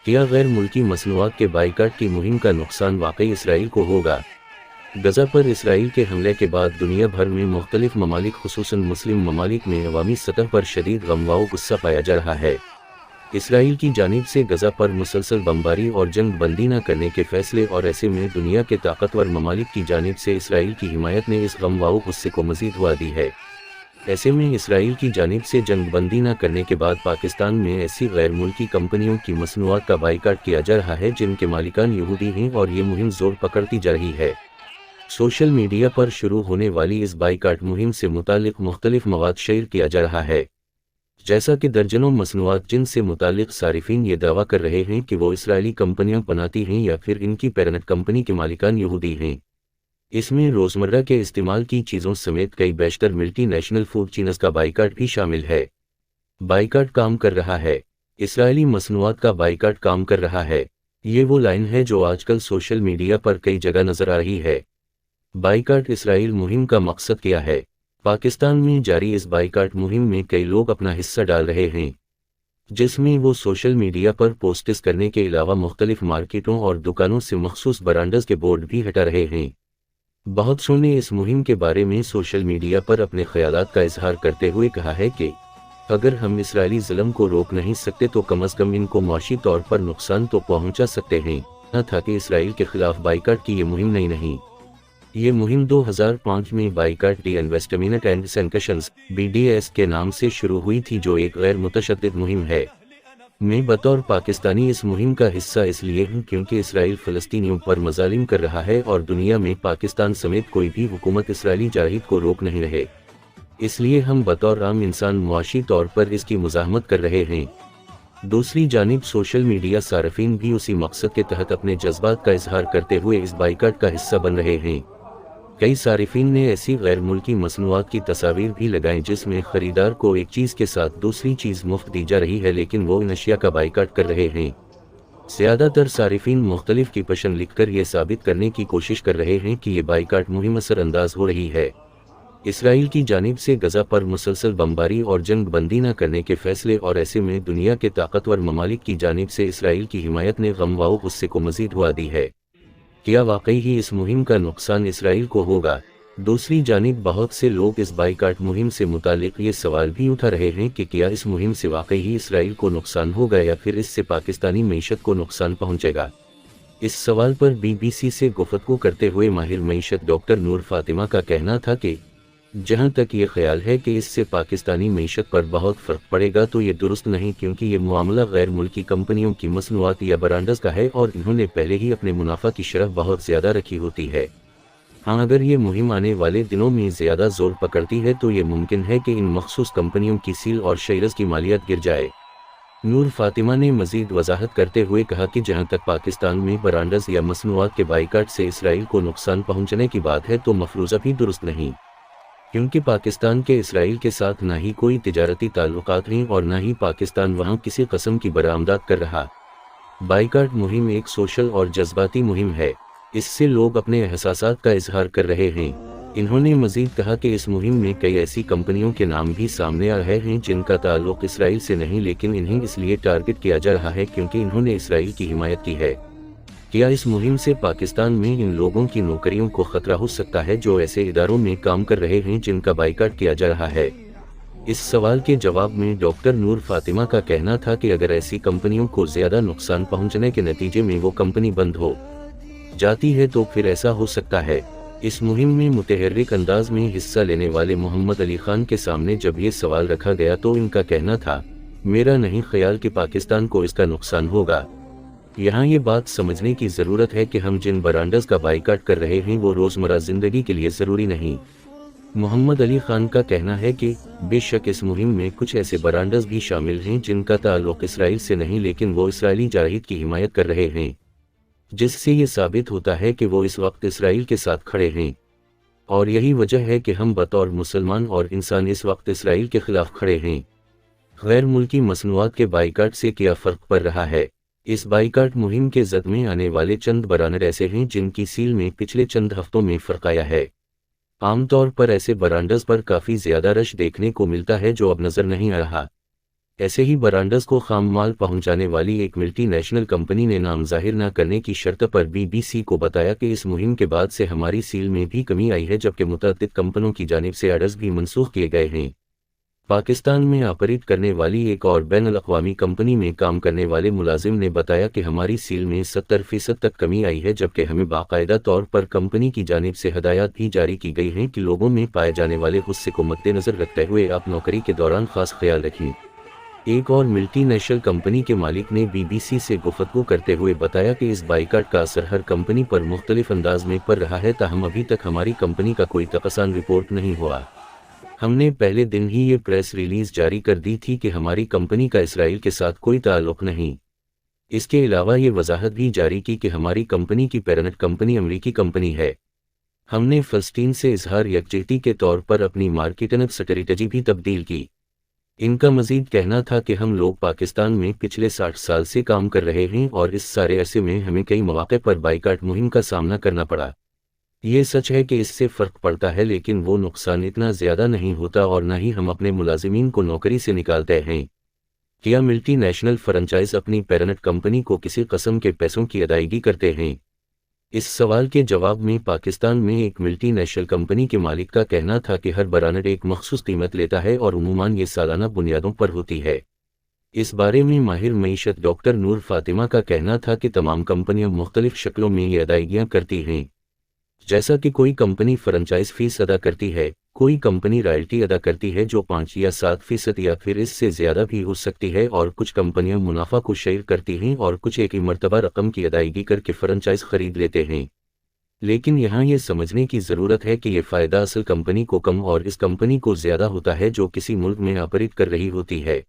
کیا غیر ملکی مصنوعات کے بائیکاٹ کی مہم کا نقصان واقعی اسرائیل کو ہوگا؟ غزہ پر اسرائیل کے حملے کے بعد دنیا بھر میں مختلف ممالک خصوصاً مسلم ممالک میں عوامی سطح پر شدید غم و غصہ پایا جا رہا ہے۔ اسرائیل کی جانب سے غزہ پر مسلسل بمباری اور جنگ بندی نہ کرنے کے فیصلے اور ایسے میں دنیا کے طاقتور ممالک کی جانب سے اسرائیل کی حمایت نے اس غم و غصے کو مزید ہوا دی ہے۔ ایسے میں اسرائیل کی جانب سے جنگ بندی نہ کرنے کے بعد پاکستان میں ایسی غیر ملکی کمپنیوں کی مصنوعات کا بائیکاٹ کیا جا رہا ہے جن کے مالکان یہودی ہیں، اور یہ مہم زور پکڑتی جا رہی ہے۔ سوشل میڈیا پر شروع ہونے والی اس بائیکاٹ مہم سے متعلق مختلف مواد شیئر کیا جا رہا ہے، جیسا کہ درجنوں مصنوعات جن سے متعلق صارفین یہ دعویٰ کر رہے ہیں کہ وہ اسرائیلی کمپنیاں بناتی ہیں یا پھر ان کی پیرنٹ کمپنی کے مالکان یہودی ہیں۔ اس میں روزمرہ کے استعمال کی چیزوں سمیت کئی بیشتر ملٹی نیشنل فوڈ چینز کا بائیکاٹ بھی شامل ہے۔ بائیکاٹ کام کر رہا ہے۔ اسرائیلی مصنوعات کا بائیکاٹ کام کر رہا ہے، یہ وہ لائن ہے جو آج کل سوشل میڈیا پر کئی جگہ نظر آ رہی ہے۔ بائیکاٹ اسرائیل مہم کا مقصد کیا ہے؟ پاکستان میں جاری اس بائیکاٹ مہم میں کئی لوگ اپنا حصہ ڈال رہے ہیں، جس میں وہ سوشل میڈیا پر پوسٹس کرنے کے علاوہ مختلف مارکیٹوں اور دکانوں سے مخصوص برانڈز کے بورڈ بھی ہٹا رہے ہیں۔ بہت سو نے اس مہم کے بارے میں سوشل میڈیا پر اپنے خیالات کا اظہار کرتے ہوئے کہا ہے کہ اگر ہم اسرائیلی ظلم کو روک نہیں سکتے تو کم از کم ان کو معاشی طور پر نقصان تو پہنچا سکتے ہیں۔ نہ تھا کہ اسرائیل کے خلاف بائیکاٹ کی یہ مہم نئی نہیں۔ یہ مہم 2005 میں boycott D investment and sanctions BDS کے نام سے شروع ہوئی تھی، جو ایک غیر متشدد مہم ہے۔ میں بطور پاکستانی اس مہم کا حصہ اس لیے ہوں کیونکہ اسرائیل فلسطینیوں پر مظالم کر رہا ہے اور دنیا میں پاکستان سمیت کوئی بھی حکومت اسرائیلی جارحیت کو روک نہیں رہے۔ اس لیے ہم بطور عام انسان معاشی طور پر اس کی مزاحمت کر رہے ہیں۔ دوسری جانب سوشل میڈیا صارفین بھی اسی مقصد کے تحت اپنے جذبات کا اظہار کرتے ہوئے اس بائیکاٹ کا حصہ بن رہے ہیں۔ کئی صارفین نے ایسی غیر ملکی مصنوعات کی تصاویر بھی لگائیں جس میں خریدار کو ایک چیز کے ساتھ دوسری چیز مفت دی جا رہی ہے، لیکن وہ ان اشیاء کا بائیکاٹ کر رہے ہیں۔ زیادہ تر صارفین مختلف کیپشن لکھ کر یہ ثابت کرنے کی کوشش کر رہے ہیں کہ یہ بائیکاٹ مہم اثر انداز ہو رہی ہے۔ اسرائیل کی جانب سے غزہ پر مسلسل بمباری اور جنگ بندی نہ کرنے کے فیصلے اور ایسے میں دنیا کے طاقتور ممالک کی جانب سے اسرائیل کی حمایت نے غم و غصے کو مزید ہوا دی ہے۔ کیا واقعی ہی اس مہم کا نقصان اسرائیل کو ہوگا؟ دوسری جانب بہت سے لوگ اس بائیکاٹ مہم سے متعلق یہ سوال بھی اٹھا رہے ہیں کہ کیا اس مہم سے واقعی ہی اسرائیل کو نقصان ہوگا یا پھر اس سے پاکستانی معیشت کو نقصان پہنچے گا؟ اس سوال پر BBC سے گفتگو کرتے ہوئے ماہر معیشت ڈاکٹر نور فاطمہ کا کہنا تھا کہ جہاں تک یہ خیال ہے کہ اس سے پاکستانی معیشت پر بہت فرق پڑے گا تو یہ درست نہیں، کیونکہ یہ معاملہ غیر ملکی کمپنیوں کی مصنوعات یا برانڈز کا ہے اور انہوں نے پہلے ہی اپنے منافع کی شرح بہت زیادہ رکھی ہوتی ہے۔ ہاں، اگر یہ مہم آنے والے دنوں میں زیادہ زور پکڑتی ہے تو یہ ممکن ہے کہ ان مخصوص کمپنیوں کی سیل اور شیئرز کی مالیت گر جائے۔ نور فاطمہ نے مزید وضاحت کرتے ہوئے کہا کہ جہاں تک پاکستان میں برانڈز یا مصنوعات کے بائیکاٹ سے اسرائیل کو نقصان پہنچنے کی بات ہے تو مفروضہ بھی درست نہیں، کیونکہ پاکستان کے اسرائیل کے ساتھ نہ ہی کوئی تجارتی تعلقات ہیں اور نہ ہی پاکستان وہاں کسی قسم کی برآمدات کر رہا۔ بائیکاٹ مہم ایک سوشل اور جذباتی مہم ہے، اس سے لوگ اپنے احساسات کا اظہار کر رہے ہیں۔ انہوں نے مزید کہا کہ اس مہم میں کئی ایسی کمپنیوں کے نام بھی سامنے آ رہے ہیں جن کا تعلق اسرائیل سے نہیں، لیکن انہیں اس لیے ٹارگٹ کیا جا رہا ہے کیونکہ انہوں نے اسرائیل کی حمایت کی ہے۔ کیا اس مہم سے پاکستان میں ان لوگوں کی نوکریوں کو خطرہ ہو سکتا ہے جو ایسے اداروں میں کام کر رہے ہیں جن کا بائیکاٹ کیا جا رہا ہے؟ اس سوال کے جواب میں ڈاکٹر نور فاطمہ کا کہنا تھا کہ اگر ایسی کمپنیوں کو زیادہ نقصان پہنچنے کے نتیجے میں وہ کمپنی بند ہو جاتی ہے تو پھر ایسا ہو سکتا ہے۔ اس مہم میں متحرک انداز میں حصہ لینے والے محمد علی خان کے سامنے جب یہ سوال رکھا گیا تو ان کا کہنا تھا، میرا نہیں خیال کہ پاکستان کو اس کا نقصان ہوگا۔ یہاں یہ بات سمجھنے کی ضرورت ہے کہ ہم جن برانڈز کا بائیکاٹ کر رہے ہیں وہ روزمرہ زندگی کے لیے ضروری نہیں۔ محمد علی خان کا کہنا ہے کہ بے شک اس مہم میں کچھ ایسے برانڈز بھی شامل ہیں جن کا تعلق اسرائیل سے نہیں، لیکن وہ اسرائیلی جارحیت کی حمایت کر رہے ہیں، جس سے یہ ثابت ہوتا ہے کہ وہ اس وقت اسرائیل کے ساتھ کھڑے ہیں، اور یہی وجہ ہے کہ ہم بطور مسلمان اور انسان اس وقت اسرائیل کے خلاف کھڑے ہیں۔ غیر ملکی مصنوعات کے بائیکاٹ سے کیا فرق پڑ رہا ہے؟ اس بائیکاٹ مہم کے زد میں آنے والے چند برانڈ ایسے ہیں جن کی سیل میں پچھلے چند ہفتوں میں فرق آیا ہے۔ عام طور پر ایسے برانڈز پر کافی زیادہ رش دیکھنے کو ملتا ہے جو اب نظر نہیں آ رہا۔ ایسے ہی برانڈز کو خام مال پہنچانے والی ایک ملٹی نیشنل کمپنی نے نام ظاہر نہ کرنے کی شرط پر BBC کو بتایا کہ اس مہم کے بعد سے ہماری سیل میں بھی کمی آئی ہے، جبکہ متعدد کمپنیوں کی جانب سے آرڈرز بھی منسوخ کیے گئے ہیں۔ پاکستان میں آپریٹ کرنے والی ایک اور بین الاقوامی کمپنی میں کام کرنے والے ملازم نے بتایا کہ ہماری سیل میں 70% تک کمی آئی ہے، جبکہ ہمیں باقاعدہ طور پر کمپنی کی جانب سے ہدایات بھی جاری کی گئی ہیں کہ لوگوں میں پائے جانے والے غصے کو مد نظر رکھتے ہوئے آپ نوکری کے دوران خاص خیال رکھیں۔ ایک اور ملٹی نیشنل کمپنی کے مالک نے BBC سے گفتگو کرتے ہوئے بتایا کہ اس بائیکاٹ کا اثر ہر کمپنی پر مختلف انداز میں پڑ رہا ہے، تاہم ابھی تک ہماری کمپنی کا کوئی تقسیم رپورٹ نہیں ہوا۔ ہم نے پہلے دن ہی یہ پریس ریلیز جاری کر دی تھی کہ ہماری کمپنی کا اسرائیل کے ساتھ کوئی تعلق نہیں۔ اس کے علاوہ یہ وضاحت بھی جاری کی کہ ہماری کمپنی کی پیرنٹ کمپنی امریکی کمپنی ہے۔ ہم نے فلسطین سے اظہار یکجہتی کے طور پر اپنی مارکیٹنگ اسٹریٹجی بھی تبدیل کی۔ ان کا مزید کہنا تھا کہ ہم لوگ پاکستان میں پچھلے 60 سال سے کام کر رہے ہیں اور اس سارے عرصے میں ہمیں کئی مواقع پر بائیکاٹ مہم کا سامنا کرنا پڑا۔ یہ سچ ہے کہ اس سے فرق پڑتا ہے، لیکن وہ نقصان اتنا زیادہ نہیں ہوتا اور نہ ہی ہم اپنے ملازمین کو نوکری سے نکالتے ہیں۔ کیا ملٹی نیشنل فرنچائز اپنی پیرنٹ کمپنی کو کسی قسم کے پیسوں کی ادائیگی کرتے ہیں؟ اس سوال کے جواب میں پاکستان میں ایک ملٹی نیشنل کمپنی کے مالک کا کہنا تھا کہ ہر برانڈ ایک مخصوص قیمت لیتا ہے اور عموماً یہ سالانہ بنیادوں پر ہوتی ہے۔ اس بارے میں ماہر معیشت ڈاکٹر نور فاطمہ کا کہنا تھا کہ تمام کمپنیاں مختلف شکلوں میں یہ ادائیگیاں کرتی ہیں، جیسا کہ کوئی کمپنی فرنچائز فیس ادا کرتی ہے، کوئی کمپنی رائلٹی ادا کرتی ہے جو 5 یا 7% یا پھر اس سے زیادہ بھی ہو سکتی ہے، اور کچھ کمپنیاں منافع کو شیئر کرتی ہیں اور کچھ ایک ہی مرتبہ رقم کی ادائیگی کر کے فرنچائز خرید لیتے ہیں۔ لیکن یہاں یہ سمجھنے کی ضرورت ہے کہ یہ فائدہ اصل کمپنی کو کم اور اس کمپنی کو زیادہ ہوتا ہے جو کسی ملک میں آپریٹ کر رہی ہوتی ہے۔